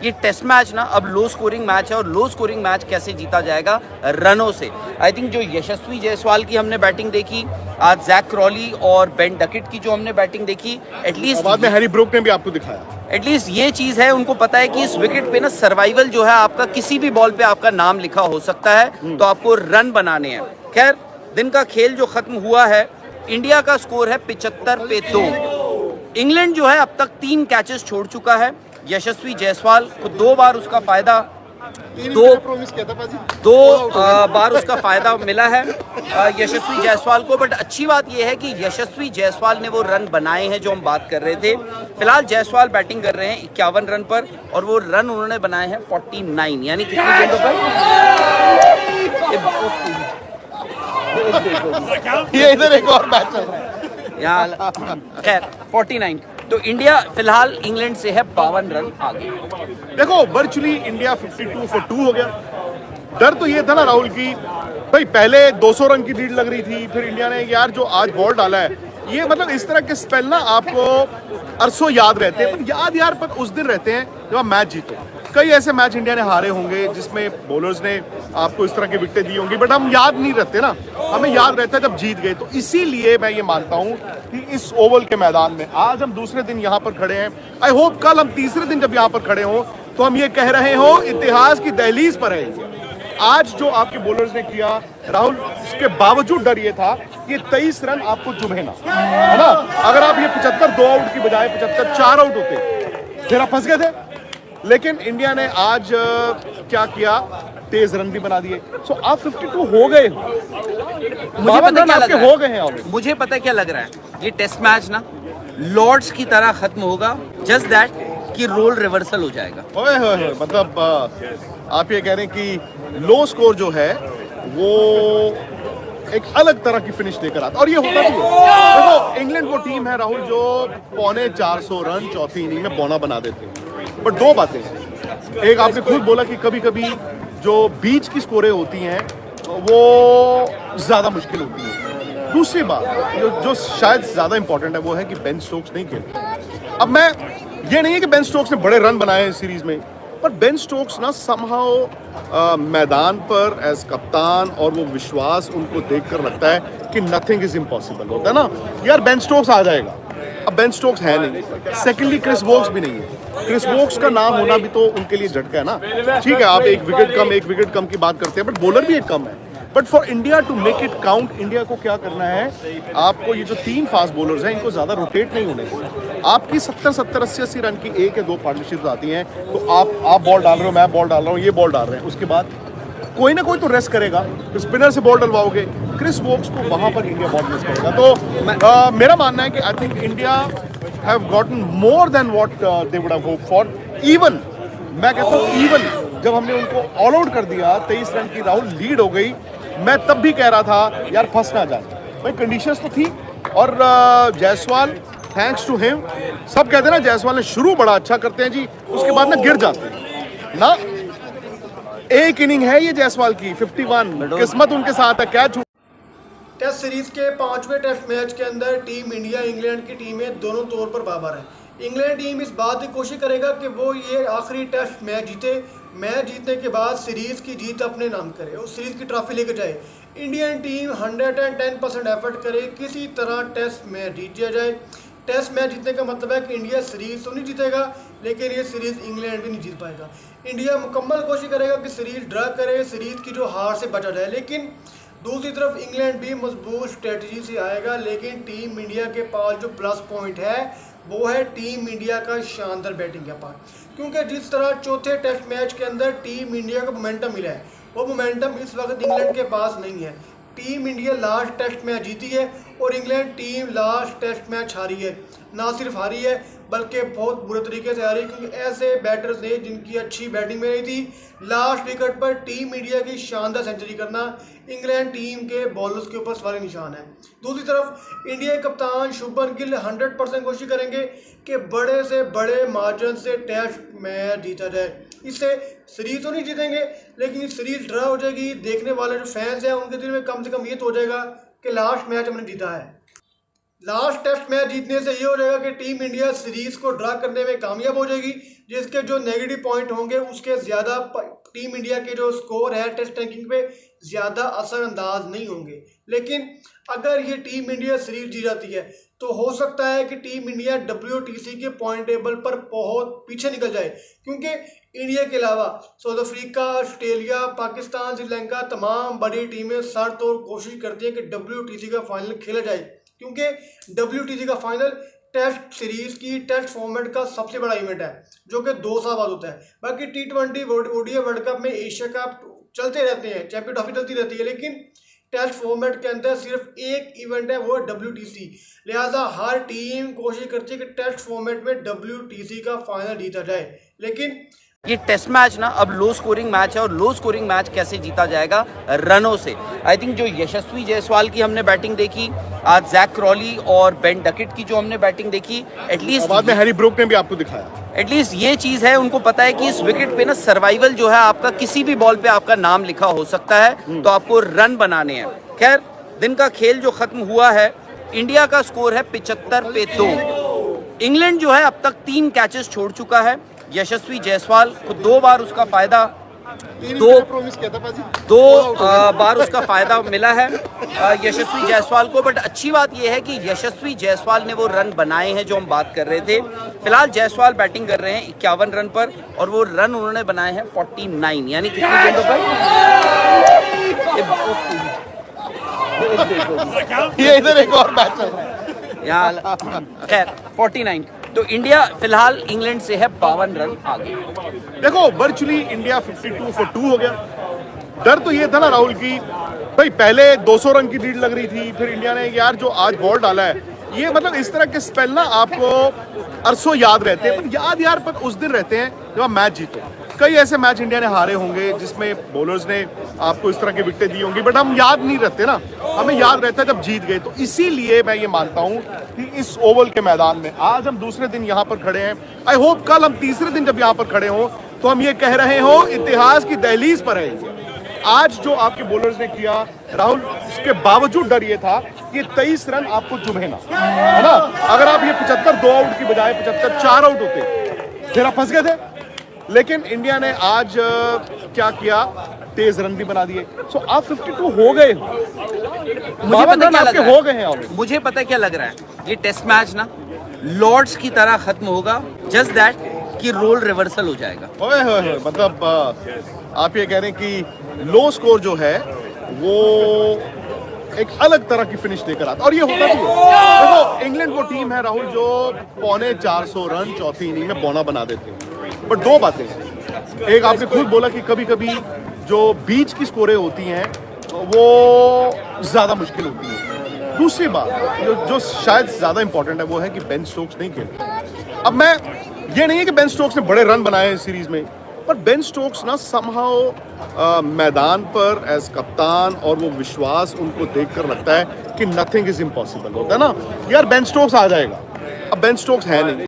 ये test match ना अब लो स्कोरिंग मैच है और लो स्कोरिंग मैच कैसे जीता जाएगा? रनों से। आई थिंक जो यशस्वी जायसवाल की हमने बैटिंग देखी, आज जैक क्रॉली और बेन डकेट की जो हमने बैटिंग देखी, एटलीस्ट बाद में हैरी ब्रूक ने भी आपको दिखाया। एटलीस्ट ये चीज है, उनको पता है कि इस विकेट पे ना सर्वाइवल जो है आपका, किसी भी बॉल पे आपका नाम लिखा हो सकता है, तो आपको रन बनाने हैं। खैर, दिन का खेल जो खत्म हुआ है, इंडिया का स्कोर है 75 पे 2। इंग्लैंड जो है अब तक 3 कैचेस छोड़ चुका है। यशस्वी जायसवाल को 2 बार उसका फायदा बार उसका फायदा मिला है यशस्वी जायसवाल को। बट अच्छी बात यह है कि यशस्वी जायसवाल ने वो रन बनाए हैं जो हम बात कर रहे थे। फिलहाल जायसवाल बैटिंग कर रहे हैं 51 रन पर और वो रन उन्होंने बनाए हैं 49, यानी कितनी गेंदों पर? ये इधर एक और मैच चल रहा है यहाँ, खैर 49। तो इंडिया फिलहाल इंग्लैंड से है 52 रन आगे। देखो, वर्चुअली इंडिया 52 for 2 हो गया। डर तो ये था ना राहुल की, भाई पहले 200 रन की लीड लग रही थी, फिर इंडिया ने यार जो आज बॉल डाला है, ये मतलब इस तरह के स्पेल ना आपको अरसों याद रहते हैं। पर याद यार पर उस दिन रहते हैं जब आप मैच जीतो। कई ऐसे मैच इंडिया ने हारे होंगे जिसमें बॉलर्स ने आपको इस तरह की विकेटें दी होंगी, बट हम याद नहीं रहते ना, हमें याद रहता है जब जीत गए। तो इसीलिए मैं ये मानता हूं कि इस ओवल के मैदान में आज हम दूसरे दिन यहाँ पर खड़े हैं। आई होप कल हम तीसरे दिन जब यहाँ पर खड़े हों तो हम ये कह रहे हो इतिहास की दहलीज पर है। आज जो आपके बॉलर्स ने किया राहुल, इसके बावजूद डर ये था कि 23 रन आपको चुभे ना, है ना। अगर आप ये 75 2 आउट की बजाय 75 4 आउट होते फिर आप फंस गए थे। लेकिन इंडिया ने आज क्या किया, तेज रन भी बना दिए। सो आप 52 हो गए हो। मुझे पता क्या लग रहा है, हो गए हैं ऑलरेडी। मुझे पता क्या लग रहा है, ये टेस्ट मैच ना लॉर्ड्स की तरह खत्म होगा, जस्ट दैट कि रोल रिवर्सल हो जाएगा। ओए होए, मतलब आप ये कह रहे हैं कि लो स्कोर जो है वो एक अलग तरह की फिनिश लेकर आता, और ये होता भी है। देखो, इंग्लैंड वो टीम है राहुल जो 325 रन चौथी इनिंग में बौना बना देते हैं। बट 2 बातें, एक आपने खुद बोला कि कभी कभी जो बीच की स्कोरें होती हैं वो ज्यादा मुश्किल होती है। दूसरी बात जो शायद ज्यादा इंपॉर्टेंट है वो है कि बेन स्टोक्स नहीं खेलते। अब मैं ये नहीं है कि बेन स्टोक्स ने बड़े रन बनाए हैं सीरीज में, पर बेन स्टोक्स ना समहाउ मैदान पर एज कप्तान, और वो विश्वास उनको देखकर लगता है कि नथिंग इज इम्पॉसिबल होता है ना यार, बेन स्टोक्स आ जाएगा। अब बेन स्टोक्स है नहीं, सेकेंडली क्रिस वोक्स भी नहीं है। क्रिस वोक्स का नाम होना भी तो उनके लिए झटका है ना। ठीक है, आप एक विकेट कम की बात करते हैं, बट बॉलर भी एक कम है। But for India to make it count, India को क्या करना है, आपको ये जो 3 फास्ट बॉलर्स हैं इनको ज्यादा रोटेट नहीं होने दें। आपकी 70 80 रन की 1 या 2 पार्टनरशिप आती हैं, तो आप बॉल डाल रहे हो, मैं बॉल डाल रहा हूँ, ये बॉल डाल रहे हैं, उसके बाद कोई ना कोई तो रेस्ट करेगा, तो स्पिनर से बॉल डलवाओगे, क्रिस वोक्स को वहां पर इंडिया बॉल मिस करेगा। तो मेरा मानना है कि I think India have gotten more than what they would have hoped for. Even मैं कहता हूँ, इवन जब हमने उनको ऑल आउट कर दिया, 23 रन की राहुल लीड हो गई, मैं तब भी कह रहा था यार फंस ना जाए भाई, कंडीशंस तो थी। और जायसवाल, थैंक्स टू हिम, सब कहते हैं ना जायसवाल ने शुरू बड़ा अच्छा करते हैं जी, उसके बाद ना गिर जाते हैं ना। एक इनिंग है ये जायसवाल की 51, किस्मत उनके साथ है, क्या टेस्ट सीरीज के 5वें टेस्ट मैच के अंदर टीम इंडिया इंग्लैंड की टीमें दोनों तौर पर बराबर है। इंग्लैंड टीम इस बात की कोशिश करेगा कि वो ये आखिरी टेस्ट मैच जीते, मैच जीतने के बाद सीरीज़ की जीत अपने नाम करे और सीरीज़ की ट्रॉफी लेकर जाए। इंडियन टीम 110% एफर्ट करे, किसी तरह टेस्ट मैच जीत दिया जाए। टेस्ट मैच जीतने का मतलब है कि इंडिया सीरीज़ तो नहीं जीतेगा, लेकिन ये सीरीज़ इंग्लैंड भी नहीं जीत पाएगा। इंडिया मुकम्मल कोशिश करेगा कि सीरीज़ ड्रा करे, सीरीज़ की जो हार से बचा जाए। लेकिन दूसरी तरफ इंग्लैंड भी मजबूत स्ट्रेटजी से आएगा, लेकिन टीम इंडिया के पास जो प्लस पॉइंट है वो है टीम इंडिया का शानदार बैटिंग का पार्ट। क्योंकि जिस तरह चौथे टेस्ट मैच के अंदर टीम इंडिया को मोमेंटम मिला है, वो मोमेंटम इस वक्त इंग्लैंड के पास नहीं है। Team India last test match जीती है और England team last test match हारी है। ना सिर्फ हारी है बल्कि बहुत बुरे तरीके से हारी, क्योंकि ऐसे बैटर्स थे जिनकी अच्छी बैटिंग में रही थी। लास्ट विकेट पर टीम इंडिया की शानदार सेंचुरी करना इंग्लैंड टीम के बॉलर्स के ऊपर सवाल निशान है। दूसरी तरफ इंडिया के कप्तान शुभमन गिल 100% कोशिश करेंगे कि बड़े से बड़े मार्जिन से टेस्ट मैच जीता जाए। इससे सीरीज तो नहीं जीतेंगे, लेकिन सीरीज ड्रा हो जाएगी। देखने वाले जो फैंस हैं उनके दिल में कम से कम ये तो हो जाएगा कि लास्ट मैच हमने जीता है। लास्ट टेस्ट मैच जीतने से ये हो जाएगा कि टीम इंडिया सीरीज को ड्रा करने में कामयाब हो जाएगी। जिसके जो नेगेटिव पॉइंट होंगे उसके ज़्यादा टीम इंडिया के जो स्कोर है टेस्ट रैंकिंग पे ज़्यादा असरअंदाज नहीं होंगे। लेकिन अगर ये टीम इंडिया सीरीज जीत जाती है तो हो सकता है कि टीम इंडिया WTC के पॉइंट टेबल पर बहुत पीछे निकल जाए, क्योंकि इंडिया के अलावा south Africa, Australia, Pakistan, Sri Lanka तमाम बड़ी टीमें सर तोड़ कोशिश करती हैं कि WTC का फाइनल खेला जाए, क्योंकि WTC का फाइनल टेस्ट सीरीज की टेस्ट फॉर्मेट का सबसे बड़ा इवेंट है जो कि 2 साल बाद होता है। बाकी T20 ODI वर्ल्ड कप में एशिया कप चलते रहते हैं, चैंपियन ट्रॉफी चलती रहती है, लेकिन टेस्ट फॉर्मेट के अंदर सिर्फ एक इवेंट है, वो है WTC। लिहाजा हर टीम कोशिश करती है कि टेस्ट फॉर्मेट में WTC का फाइनल जीता जाए। लेकिन ये टेस्ट मैच ना अब लो स्कोरिंग मैच है, और लो स्कोरिंग मैच कैसे जीता जाएगा? रनों से। आई थिंक जो यशस्वी जायसवाल की हमने बैटिंग देखी, आज जैक क्रॉली और बेन डकेट की जो हमने बैटिंग देखी, एटलीस्ट बाद में हैरी ब्रूक ने भी आपको दिखाया, एटलीस्ट ये चीज़ है, उनको पता है कि इस विकेट पे ना सर्वाइवल जो है आपका, किसी भी बॉल पे आपका नाम लिखा हो सकता है, तो आपको रन बनाने हैं। खैर, दिन का खेल जो खत्म हुआ है, इंडिया का स्कोर है 75 पे 2। इंग्लैंड जो है अब तक 3 कैचेस छोड़ चुका है। यशस्वी जायसवाल को 2 बार उसका फायदा दो बार उसका फायदा मिला है यशस्वी जायसवाल को। बट अच्छी बात यह है कि यशस्वी जायसवाल ने वो रन बनाए हैं जो हम बात कर रहे थे। फिलहाल जायसवाल बैटिंग कर रहे हैं 51 रन पर, और वो रन उन्होंने बनाए हैं 49, यानी कितनी गेंदों पर? ये इधर एक और मैच चल रहा है यहाँ, खैर 49। तो इंडिया फिलहाल इंग्लैंड से है 52 रन आगे। देखो, वर्चुअली इंडिया 52 for 2 हो गया। डर तो ये था ना राहुल की भाई, पहले 200 रन की लीड लग रही थी, फिर इंडिया ने यार जो आज बॉल डाला है, ये मतलब इस तरह के स्पेल ना आपको अरसों याद रहते हैं, पर याद पर उस दिन रहते हैं जब आप मैच जीतो। कई ऐसे मैच इंडिया ने हारे होंगे जिसमें बॉलर्स ने आपको इस तरह की विकेटें दी होंगी, बट हम याद नहीं रहते ना, हमें याद रहता है जब जीत गए। तो इसीलिए मैं ये मानता हूँ कि इस ओवल के मैदान में आज हम दूसरे दिन यहाँ पर खड़े हैं, आई होप कल हम तीसरे दिन जब यहाँ पर खड़े हों तो हम ये कह रहे हो इतिहास की दहलीज पर है। आज जो आपके बॉलर्स ने किया राहुल, उसके बावजूद डर ये था कि 23 रन आपको चुभे ना, है ना। अगर आप ये 75 2 आउट की बजाय 75 4 आउट होते फिर आप फंस गए थे। लेकिन इंडिया ने आज क्या किया, तेज रन भी बना दिए। सो आप 52 हो गए हो, मुझे पता क्या लग रहा है, हो गए हैं ऑलरेडी। मुझे पता क्या लग रहा है, ये टेस्ट मैच ना लॉर्ड्स की तरह खत्म होगा, जस्ट दैट कि रोल रिवर्सल हो जाएगा। ओए होए, मतलब आप ये कह रहे हैं कि लो स्कोर जो है वो एक अलग तरह की फिनिश लेकर आता, और ये होता भी है। देखो, इंग्लैंड वो टीम है राहुल जो 450 रन चौथी इनिंग में बौना बना देते हैं। बट 2 बातें, एक आपने खुद बोला कि कभी कभी जो बीच की स्कोरें होती हैं वो ज्यादा मुश्किल होती है। दूसरी बात जो शायद ज्यादा इंपॉर्टेंट है वो है कि बेन स्टोक्स नहीं खेलते। अब मैं ये नहीं है कि बेन स्टोक्स ने बड़े रन बनाए इस सीरीज में, पर बेन स्टोक्स ना समहाउ मैदान पर एज कप्तान, और वो विश्वास उनको देखकर लगता है कि नथिंग इज इम्पॉसिबल होता है ना, यार बेन स्टोक्स आ जाएगा। अब बेन स्टोक्स है नहीं।